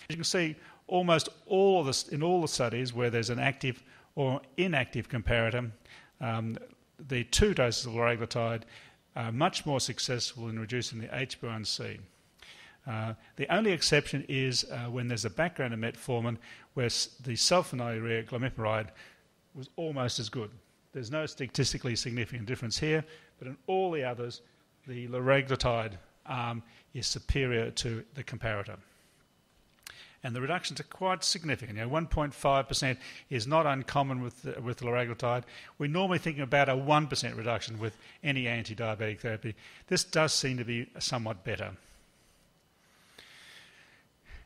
You can see almost all of this in all the studies where there's an active or inactive comparator, the 2 doses of liraglutide are much more successful in reducing the HbA1c. The only exception is when there's a background of metformin where the sulfonylurea glimepiride was almost as good. There's no statistically significant difference here, but in all the others, the liraglutide arm is superior to the comparator. And the reductions are quite significant. 1.5% is not uncommon with liraglutide. We normally think about a 1% reduction with any anti-diabetic therapy. This does seem to be somewhat better.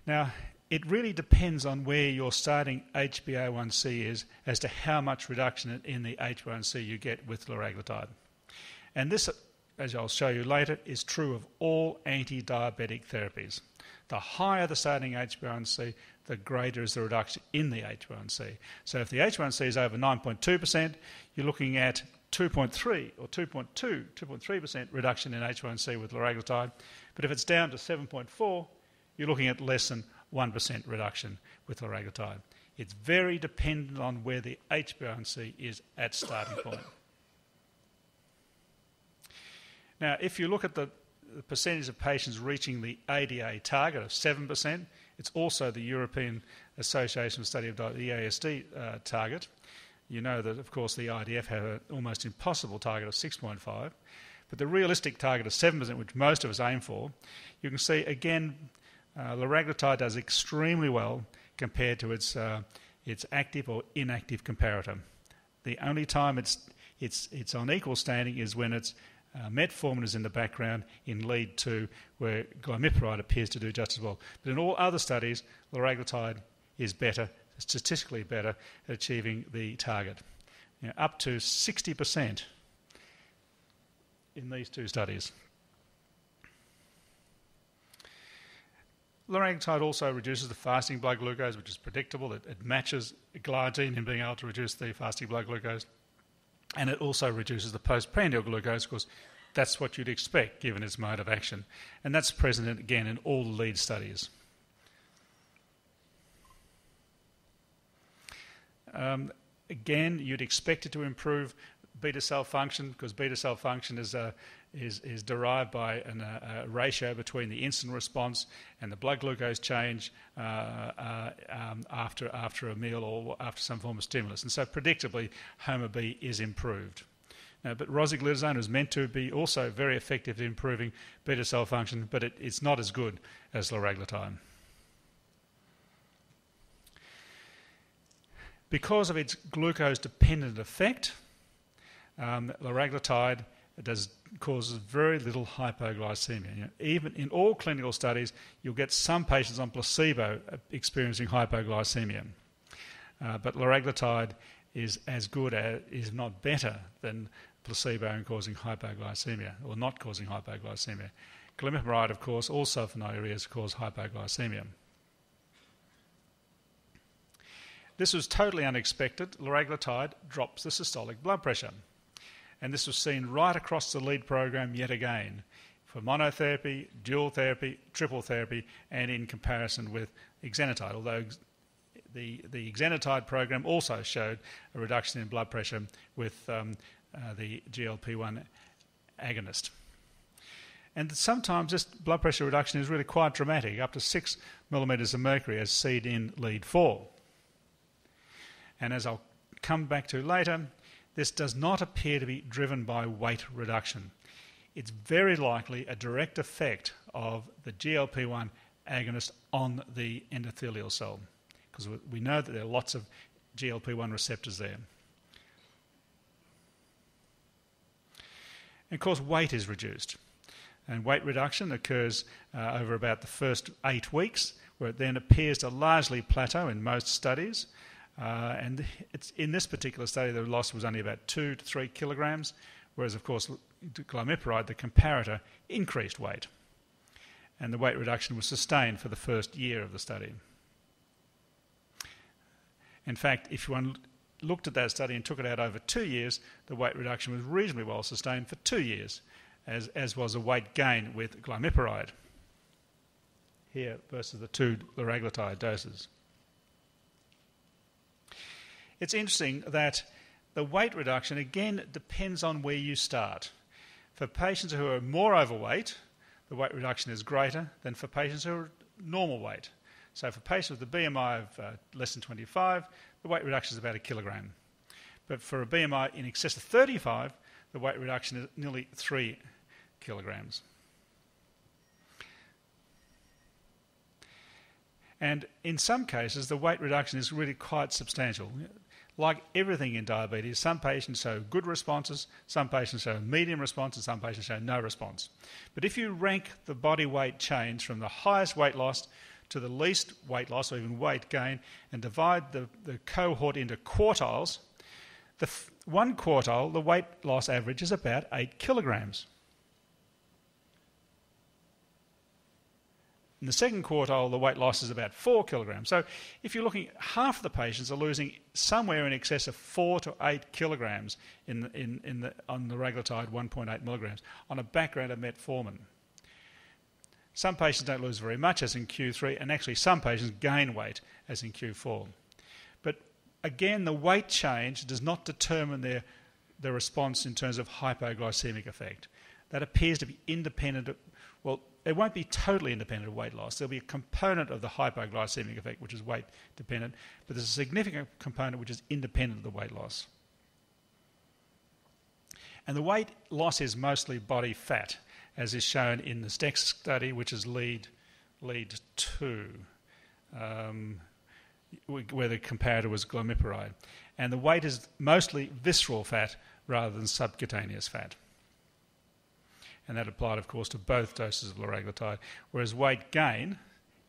Now, it really depends on where your starting HbA1c is as to how much reduction in the HbA1c you get with liraglutide. And this, as I'll show you later, is true of all anti-diabetic therapies. The higher the starting HbA1c, the greater is the reduction in the HbA1c. So if the HbA1c is over 9.2%, you're looking at 2.3 or 2.3% reduction in HbA1c with liraglutide. But if it's down to 7.4, you're looking at less than 1% reduction with liraglutide. It's very dependent on where the HbA1c is at starting point. Now, if you look at the percentage of patients reaching the ADA target of 7%, it's also the European Association of Study of Diabetes, the EASD target. You know that, of course, the IDF have an almost impossible target of 6.5, but the realistic target of 7%, which most of us aim for, you can see, again, liraglutide does extremely well compared to its active or inactive comparator. The only time it's on equal standing is when it's metformin is in the background in lead 2, where glimepiride appears to do just as well. But in all other studies, liraglutide is better, statistically better at achieving the target. Up to 60% in these 2 studies. Liraglutide also reduces the fasting blood glucose, which is predictable. It matches glargine in being able to reduce the fasting blood glucose. And it also reduces the postprandial glucose, because that's what you'd expect given its mode of action. And that's present, again, in all the lead studies. Again, you'd expect it to improve beta cell function, because beta cell function is derived by a ratio between the insulin response and the blood glucose change after a meal or after some form of stimulus. And so predictably, HOMA-B is improved. But rosiglitazone is meant to be also very effective in improving beta cell function, but it's not as good as liraglutide. Because of its glucose-dependent effect, liraglutide causes very little hypoglycemia. Even in all clinical studies, you'll get some patients on placebo experiencing hypoglycemia. But liraglutide is as good as, if not better, than placebo in causing hypoglycemia, or not causing hypoglycemia. Glimepiride, of course, all sulfonylureas cause hypoglycemia. This was totally unexpected. Liraglutide drops the systolic blood pressure. And this was seen right across the lead program yet again, for monotherapy, dual therapy, triple therapy, and in comparison with exenatide, although the exenatide program also showed a reduction in blood pressure with the GLP-1 agonist. And sometimes this blood pressure reduction is really quite dramatic, up to 6 millimetres of mercury, as seen in lead 4. And as I'll come back to later, this does not appear to be driven by weight reduction. It's very likely a direct effect of the GLP-1 agonist on the endothelial cell, because we know that there are lots of GLP-1 receptors there. And of course, weight is reduced. And weight reduction occurs over about the first 8 weeks, where it then appears to largely plateau in most studies. And in this particular study, the loss was only about 2 to 3 kilograms, whereas, of course, glimepiride, the comparator, increased weight. And the weight reduction was sustained for the first year of the study. In fact, if one looked at that study and took it out over 2 years, the weight reduction was reasonably well sustained for 2 years, as was a weight gain with glimepiride. here versus the 2 liraglutide doses. It's interesting that the weight reduction, again, depends on where you start. For patients who are more overweight, the weight reduction is greater than for patients who are normal weight. So for patients with a BMI of less than 25, the weight reduction is about 1 kilogram. But for a BMI in excess of 35, the weight reduction is nearly 3 kilograms. And in some cases, the weight reduction is really quite substantial. Like everything in diabetes, some patients show good responses, some patients show medium response, and some patients show no response. But if you rank the body weight change from the highest weight loss to the least weight loss, or even weight gain, and divide the cohort into quartiles, one quartile, the weight loss average is about 8 kilograms. In the second quartile, the weight loss is about 4 kilograms. So if you're looking, half of the patients are losing somewhere in excess of 4 to 8 kilograms on the liraglutide 1.8 milligrams on a background of metformin. Some patients don't lose very much, as in Q3, and actually some patients gain weight, as in Q4. But again, the weight change does not determine their response in terms of hypoglycemic effect. That appears to be independent of, well, it won't be totally independent of weight loss. There'll be a component of the hypoglycemic effect, which is weight dependent, but there's a significant component which is independent of the weight loss. And the weight loss is mostly body fat, as is shown in this next study, which is lead 2, where the comparator was glimepiride. And the weight is mostly visceral fat rather than subcutaneous fat. And that applied, of course, to both doses of liraglutide, whereas weight gain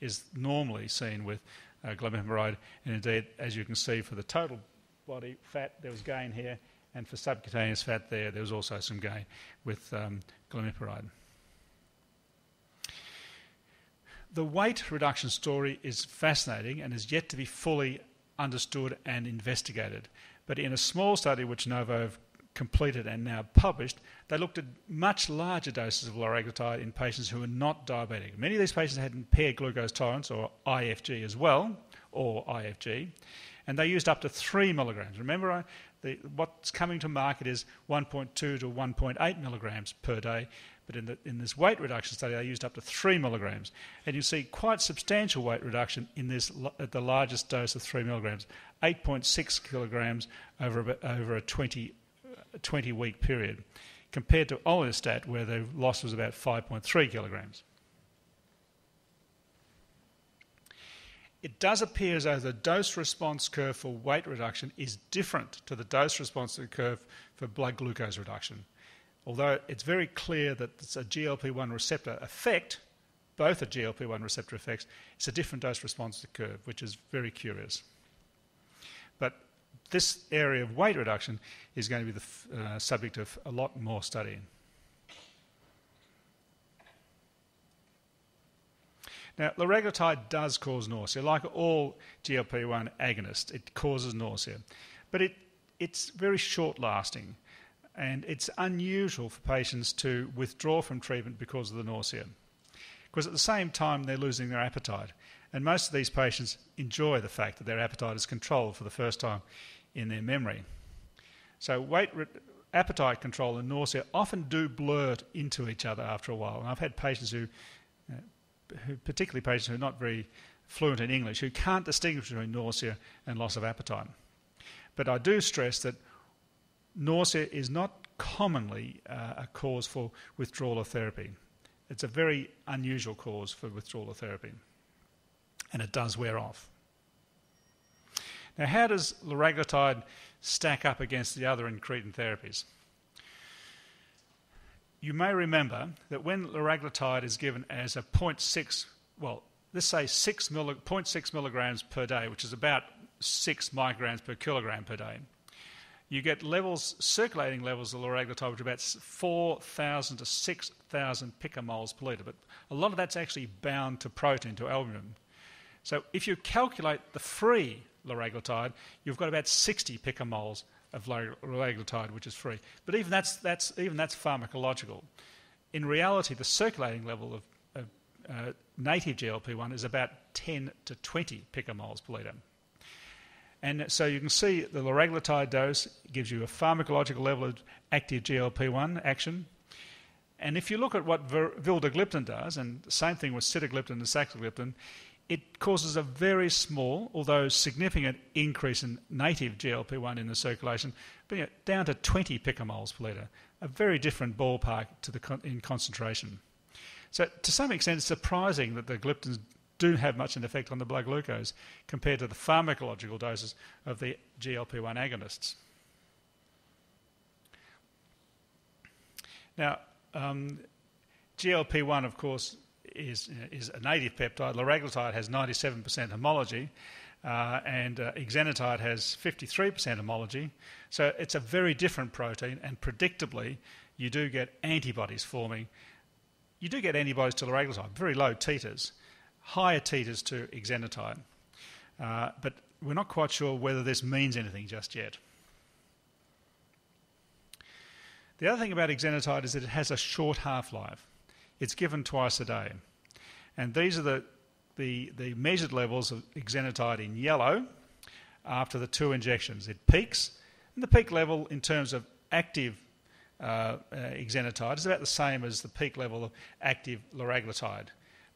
is normally seen with glimepiride. And indeed, as you can see, for the total body fat, there was gain here, and for subcutaneous fat there was also some gain with glimepiride. The weight reduction story is fascinating and is yet to be fully understood and investigated. But in a small study which Novo have completed and now published, they looked at much larger doses of liraglutide in patients who were not diabetic. Many of these patients had impaired glucose tolerance, or IFG as well, or IFG, and they used up to 3 milligrams. Remember, what's coming to market is 1.2 to 1.8 milligrams per day, but in this weight reduction study, they used up to 3 milligrams. And you see quite substantial weight reduction in this at the largest dose of 3 milligrams, 8.6 kilograms over a 20-week period, compared to olestat, where the loss was about 5.3 kilograms. It does appear as though the dose-response curve for weight reduction is different to the dose-response curve for blood glucose reduction. Although it's very clear that it's a GLP-1 receptor effect, both are GLP-1 receptor effects, it's a different dose-response curve, which is very curious. But this area of weight reduction is going to be the subject of a lot more studying. Now, liraglutide does cause nausea. Like all GLP-1 agonists, it causes nausea. But it's very short-lasting, and it's unusual for patients to withdraw from treatment because of the nausea, because at the same time they're losing their appetite. And most of these patients enjoy the fact that their appetite is controlled for the first time in their memory. So appetite control and nausea often do blur into each other after a while. And I've had patients who particularly patients who are not very fluent in English, who can't distinguish between nausea and loss of appetite. But I do stress that nausea is not commonly a cause for withdrawal of therapy. It's a very unusual cause for withdrawal of therapy, and it does wear off. Now, how does liraglutide stack up against the other incretin therapies? You may remember that when liraglutide is given as a 0.6, well, let's say 0.6 milligrams per day, which is about 6 micrograms per kilogram per day, you get levels, circulating levels of liraglutide, which are about 4,000 to 6,000 picomoles per litre. But a lot of that's actually bound to protein, to albumin. So if you calculate the free liraglutide, you've got about 60 picomoles of liraglutide, which is free. But even that's pharmacological. In reality, the circulating level of native GLP-1 is about 10 to 20 picomoles per litre. And so you can see the liraglutide dose gives you a pharmacological level of active GLP-1 action. And if you look at what vildagliptin does, and the same thing with sitagliptin and saxagliptin, it causes a very small, although significant, increase in native GLP-1 in the circulation, but down to 20 picomoles per litre, a very different ballpark in concentration. So to some extent, it's surprising that the gliptins do have much an effect on the blood glucose compared to the pharmacological doses of the GLP-1 agonists. Now, GLP-1, of course, is a native peptide. Liraglutide has 97% homology, and exenatide has 53% homology. So it's a very different protein, and predictably, you do get antibodies forming. You do get antibodies to liraglutide, very low titers, higher titers to exenatide. But we're not quite sure whether this means anything just yet. The other thing about exenatide is that it has a short half-life. It's given twice a day. And these are the measured levels of exenatide in yellow after the 2 injections. It peaks, and the peak level in terms of active exenatide is about the same as the peak level of active liraglutide.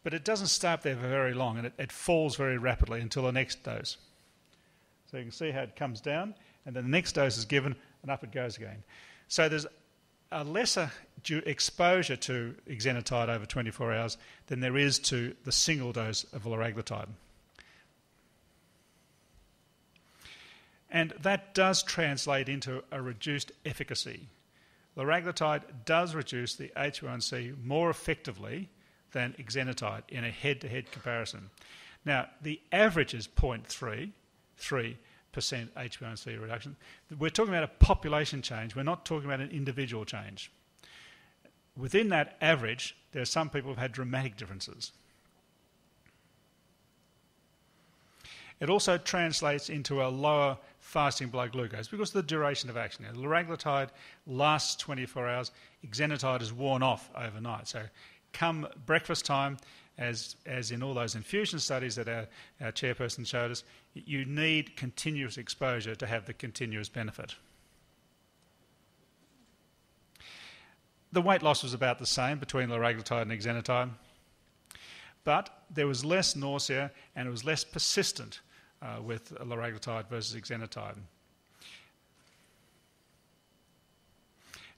But it doesn't stay up there for very long, and it falls very rapidly until the next dose. So you can see how it comes down, and then the next dose is given, and up it goes again. So there's a lesser exposure to exenatide over 24 hours than there is to the single dose of liraglutide. And that does translate into a reduced efficacy. Liraglutide does reduce the HbA1c more effectively than exenatide in a head-to-head comparison. Now, the average is 0.33% HbA1c reduction. We're talking about a population change. We're not talking about an individual change. Within that average, there are some people who've had dramatic differences. It also translates into a lower fasting blood glucose because of the duration of action. Now, liraglutide lasts 24 hours. Exenatide is worn off overnight. So come breakfast time, as in all those infusion studies that our chairperson showed us, you need continuous exposure to have the continuous benefit. The weight loss was about the same between liraglutide and exenatide, but there was less nausea and it was less persistent with liraglutide versus exenatide.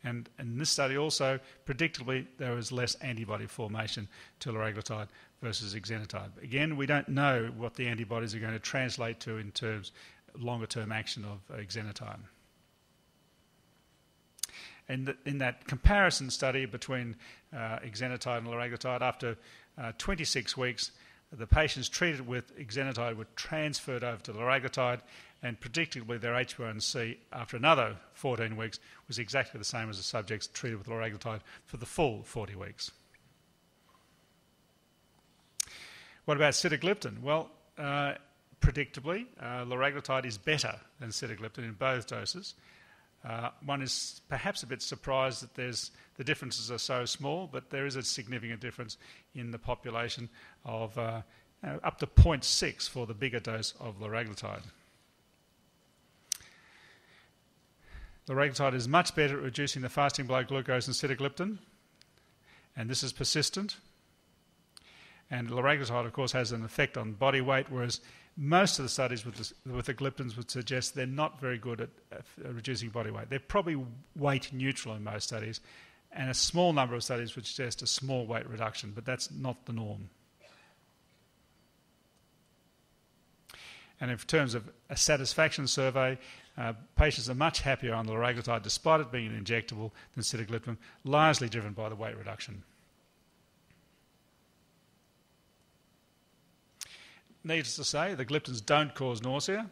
And in this study also, predictably, there was less antibody formation to liraglutide versus exenatide. Again, we don't know what the antibodies are going to translate to in terms of longer-term action of exenatide. And in that comparison study between exenatide and liraglutide, after 26 weeks, the patients treated with exenatide were transferred over to liraglutide, and predictably their HbA1c after another 14 weeks was exactly the same as the subjects treated with liraglutide for the full 40 weeks. What about sitagliptin? Well, predictably, liraglutide is better than sitagliptin in both doses. One is perhaps a bit surprised that the differences are so small, but there is a significant difference in the population of up to 0.6 for the bigger dose of liraglutide. Liraglutide is much better at reducing the fasting blood glucose than sitagliptin, and this is persistent. And liraglutide, of course, has an effect on body weight, whereas most of the studies with the gliptins would suggest they're not very good at reducing body weight. They're probably weight neutral in most studies, and a small number of studies would suggest a small weight reduction, but that's not the norm. And in terms of a satisfaction survey, patients are much happier on liraglutide despite it being an injectable than sitagliptin, largely driven by the weight reduction. Needless to say, the gliptins don't cause nausea,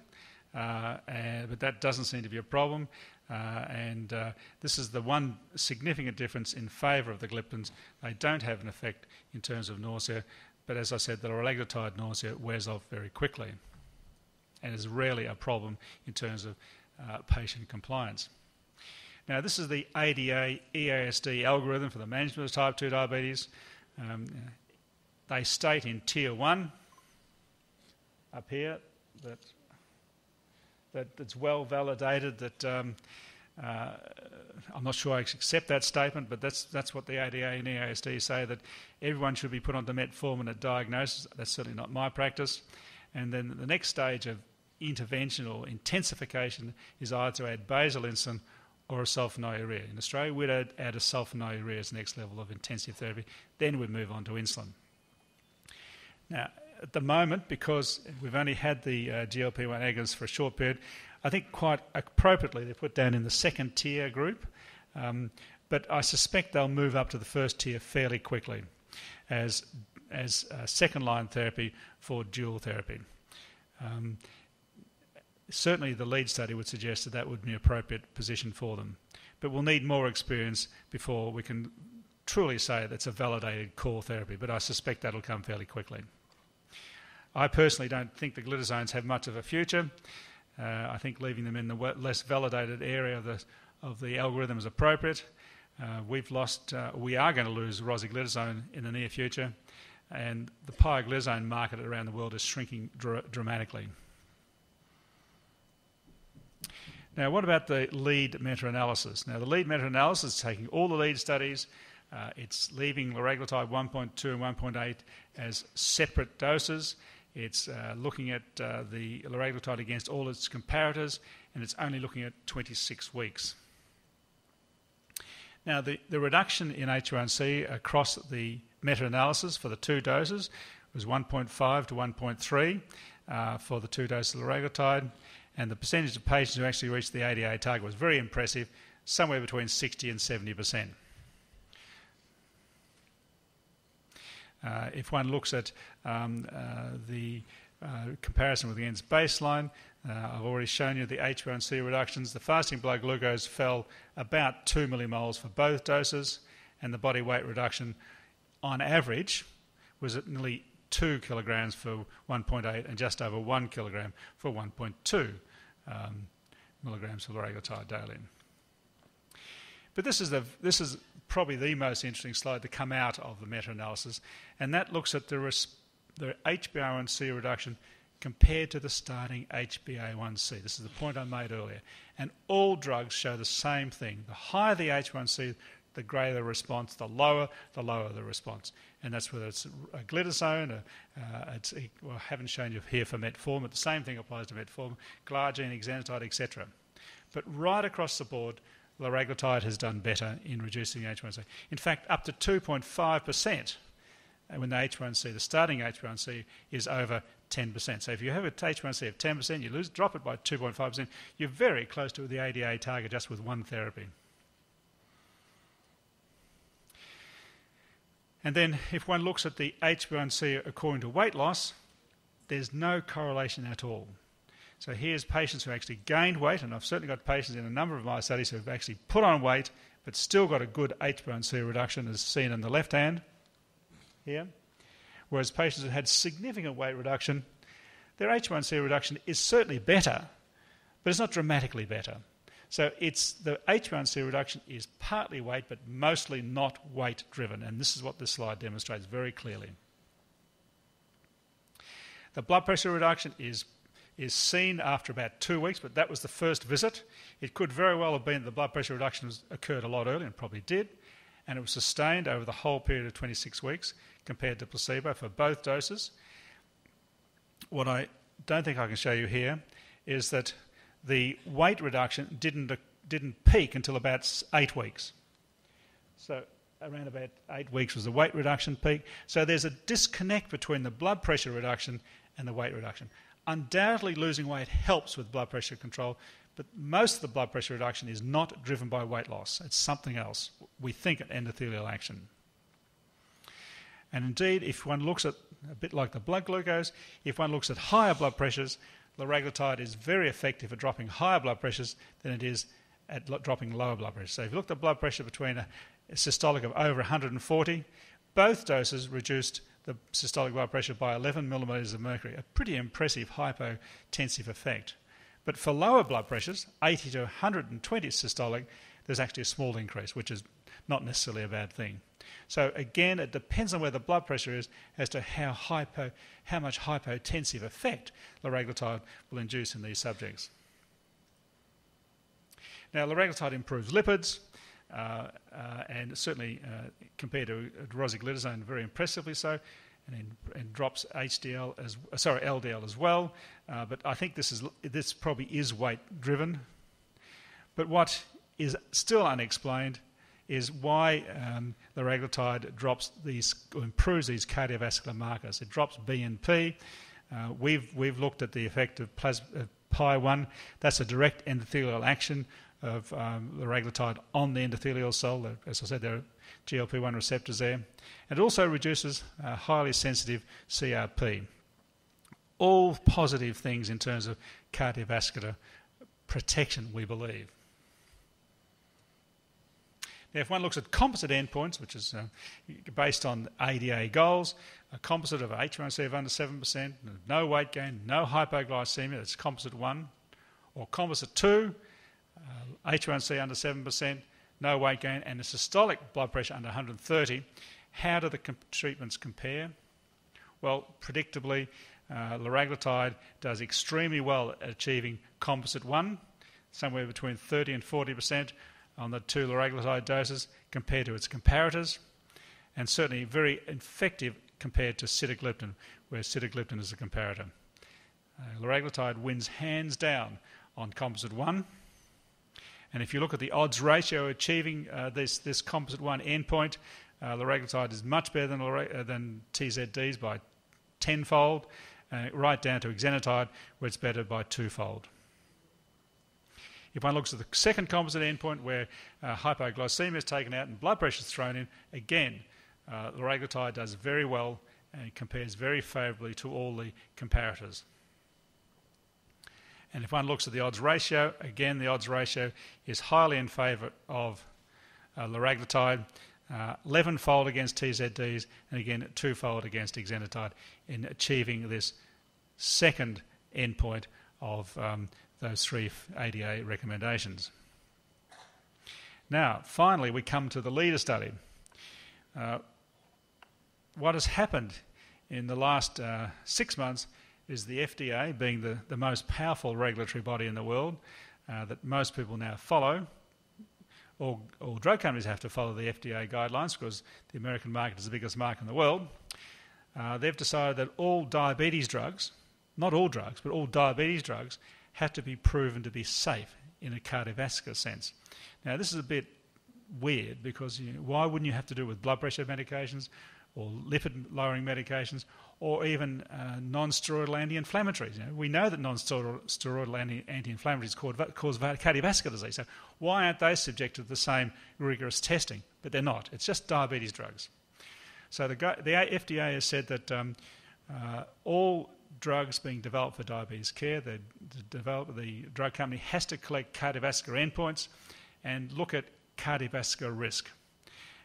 but that doesn't seem to be a problem. This is the one significant difference in favour of the gliptins. They don't have an effect in terms of nausea, but as I said, the liraglutide nausea wears off very quickly and is rarely a problem in terms of patient compliance. Now, this is the ADA-EASD algorithm for the management of type 2 diabetes. they state in Tier 1 up here that it's well validated that I'm not sure I accept that statement, but that's what the ADA and EASD say, that everyone should be put onto metformin at diagnosis. That's certainly not my practice. And then the next stage of intervention or intensification is either to add basal insulin or a sulfonylurea. In Australia, we'd add a sulfonylurea as the next level of intensive therapy. Then we'd move on to insulin. Now, at the moment, because we've only had the GLP-1 agonists for a short period, I think quite appropriately they're put down in the second tier group, but I suspect they'll move up to the first tier fairly quickly as second-line therapy for dual therapy. Certainly the lead study would suggest that that would be an appropriate position for them, but we'll need more experience before we can truly say that's a validated core therapy, but I suspect that'll come fairly quickly. I personally don't think the glitazones have much of a future. I think leaving them in the less validated area of the algorithm is appropriate. We are going to lose rosiglitazone in the near future, and the pioglitazone market around the world is shrinking dramatically. Now, what about the lead meta-analysis? Now, the lead meta-analysis is taking all the lead studies. It's leaving liraglutide 1.2 and 1.8 as separate doses. It's looking at the liraglutide against all its comparators, and it's only looking at 26 weeks. Now, the reduction in HbA1c across the meta-analysis for the two doses was 1.5 to 1.3 for the two doses of liraglutide, and the percentage of patients who actually reached the ADA target was very impressive, somewhere between 60 and 70%. If one looks at the comparison with against baseline, I've already shown you the HbA1c reductions. The fasting blood glucose fell about 2 millimoles for both doses, and the body weight reduction on average was at nearly 2 kilograms for 1.8 and just over 1 kilogram for 1.2 milligrams of liraglutide daily. But this is probably the most interesting slide to come out of the meta-analysis, and that looks at the HbA1c reduction compared to the starting HbA1c. This is the point I made earlier. And all drugs show the same thing. The higher the HbA1c, the greater the response, the lower the response. And that's whether it's a glitazone, I haven't shown you here for metformin, but the same thing applies to metformin, glargine, exenatide, etc. But right across the board, liraglutide has done better in reducing HbA1c. In fact, up to 2.5% when the HbA1c, the starting HbA1c, is over 10%. So if you have a HbA1c of 10%, you drop it by 2.5%, you're very close to the ADA target just with one therapy. And then if one looks at the HbA1c according to weight loss, there's no correlation at all. So here's patients who actually gained weight, and I've certainly got patients in a number of my studies who have actually put on weight but still got a good HbA1c reduction, as seen in the left hand here. Whereas patients who had significant weight reduction, their HbA1c reduction is certainly better, but it's not dramatically better. So the HbA1c reduction is partly weight, but mostly not weight-driven, and this is what this slide demonstrates very clearly. The blood pressure reduction is seen after about 2 weeks, but that was the first visit. It could very well have been that the blood pressure reduction occurred a lot earlier, and probably did, and it was sustained over the whole period of 26 weeks compared to placebo for both doses. What I don't think I can show you here is that the weight reduction didn't peak until about 8 weeks. So around about 8 weeks was the weight reduction peak. So there's a disconnect between the blood pressure reduction and the weight reduction. Undoubtedly losing weight helps with blood pressure control, but most of the blood pressure reduction is not driven by weight loss. It's something else. We think an endothelial action. And indeed, if one looks at, a bit like the blood glucose, if one looks at higher blood pressures, liraglutide is very effective at dropping higher blood pressures than it is at dropping lower blood pressure. So if you look at the blood pressure between a systolic of over 140, both doses reduced the systolic blood pressure by 11 millimetres of mercury, a pretty impressive hypotensive effect. But for lower blood pressures, 80 to 120 systolic, there's actually a small increase, which is not necessarily a bad thing. So again, it depends on where the blood pressure is as to how much hypotensive effect liraglutide will induce in these subjects. Now, liraglutide improves lipids, and certainly compared to rosiglitazone, very impressively so, and drops LDL as well. But I think this probably is weight driven. But what is still unexplained is why liraglutide improves these cardiovascular markers. It drops BNP. We've looked at the effect of PI1. That's a direct endothelial action of liraglutide on the endothelial cell. As I said, there are GLP-1 receptors there. It also reduces highly sensitive CRP. All positive things in terms of cardiovascular protection, we believe. Now, if one looks at composite endpoints, which is based on ADA goals, a composite of A1C of under 7%, no weight gain, no hypoglycemia, that's composite 1, or composite 2, A1C under 7%, no weight gain, and a systolic blood pressure under 130, how do the treatments compare? Well, predictably, liraglutide does extremely well at achieving composite 1, somewhere between 30 and 40% on the 2 liraglutide doses compared to its comparators, and certainly very effective compared to sitagliptin, where sitagliptin is a comparator. Liraglutide wins hands down on composite 1. And if you look at the odds ratio achieving this composite 1 endpoint, liraglutide is much better than TZDs by 10-fold, right down to exenatide, where it's better by 2-fold. If one looks at the second composite endpoint, where hypoglycemia is taken out and blood pressure is thrown in, again, liraglutide does very well and compares very favourably to all the comparators. And if one looks at the odds ratio, again, the odds ratio is highly in favour of liraglutide, 11-fold against TZDs, and again, 2-fold against exenatide in achieving this second endpoint of those 3 ADA recommendations. Now, finally, we come to the LEADER study. What has happened in the last 6 months is the FDA, being the most powerful regulatory body in the world that most people now follow. All drug companies have to follow the FDA guidelines because the American market is the biggest market in the world. They've decided that all diabetes drugs, not all drugs, but all diabetes drugs, have to be proven to be safe in a cardiovascular sense. Now, this is a bit weird because why wouldn't you have to do it with blood pressure medications or lipid-lowering medications or even non-steroidal anti-inflammatories? We know that non-steroidal anti-inflammatories cause cardiovascular disease. So why aren't they subjected to the same rigorous testing? But they're not. It's just diabetes drugs. So the FDA has said that all drugs being developed for diabetes care, the drug company has to collect cardiovascular endpoints and look at cardiovascular risk.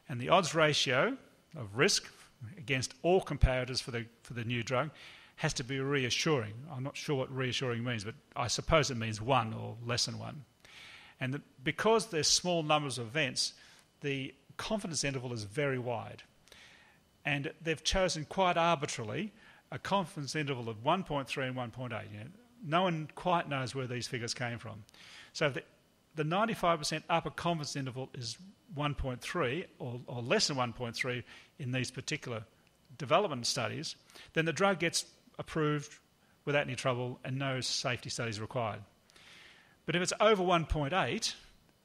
And the odds ratio of risk against all comparators for the new drug has to be reassuring. I'm not sure what reassuring means, but I suppose it means 1 or less than 1. And because there's small numbers of events, the confidence interval is very wide. And they've chosen quite arbitrarily a confidence interval of 1.3 and 1.8. No one quite knows where these figures came from. So the 95% upper confidence interval is 1.3 or less than 1.3 in these particular development studies, then the drug gets approved without any trouble and no safety studies required. But if it's over 1.8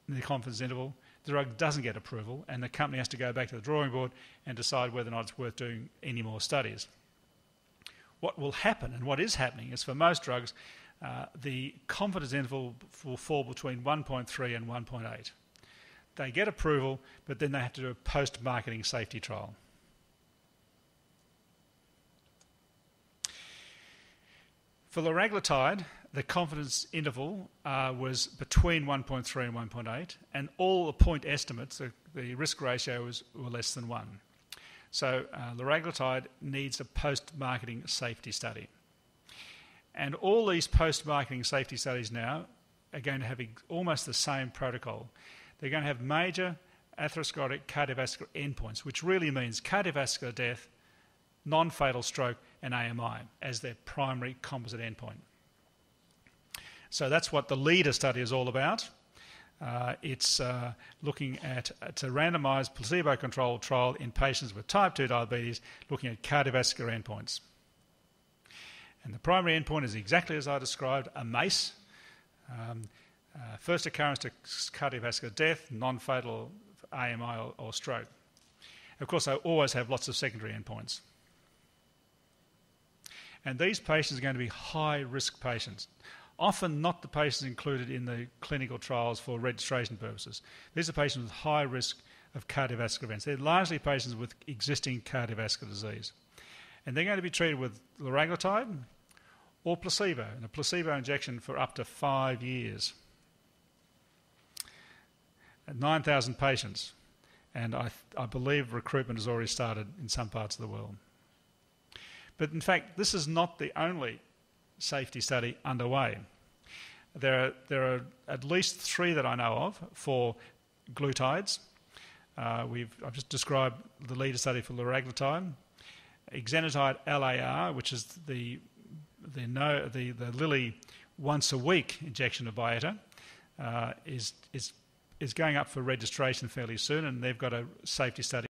in the confidence interval, the drug doesn't get approval and the company has to go back to the drawing board and decide whether or not it's worth doing any more studies. What will happen, and what is happening, is for most drugs, the confidence interval will fall between 1.3 and 1.8. They get approval, but then they have to do a post-marketing safety trial. For liraglutide, the confidence interval was between 1.3 and 1.8, and all the point estimates, the risk ratio were less than 1. So liraglutide needs a post-marketing safety study. And all these post-marketing safety studies now are going to have almost the same protocol. They're going to have major atherosclerotic cardiovascular endpoints, which really means cardiovascular death, non-fatal stroke and AMI as their primary composite endpoint. So that's what the LEADER study is all about. It's looking at a randomised placebo-controlled trial in patients with type 2 diabetes looking at cardiovascular endpoints. And the primary endpoint is exactly as I described, a MACE, first occurrence to cardiovascular death, non-fatal AMI or stroke. Of course, I always have lots of secondary endpoints. And these patients are going to be high-risk patients, often not the patients included in the clinical trials for registration purposes. These are patients with high risk of cardiovascular events. They're largely patients with existing cardiovascular disease. And they're going to be treated with liraglutide or placebo, and a placebo injection for up to 5 years. 9,000 patients, and I believe recruitment has already started in some parts of the world. But in fact, this is not the only safety study underway. There are at least 3 that I know of for glutides. I've just described the LEADER study for liraglutide. Exenatide LAR, which is the Lilly once-a-week injection of Byetta, is going up for registration fairly soon, and they've got a safety study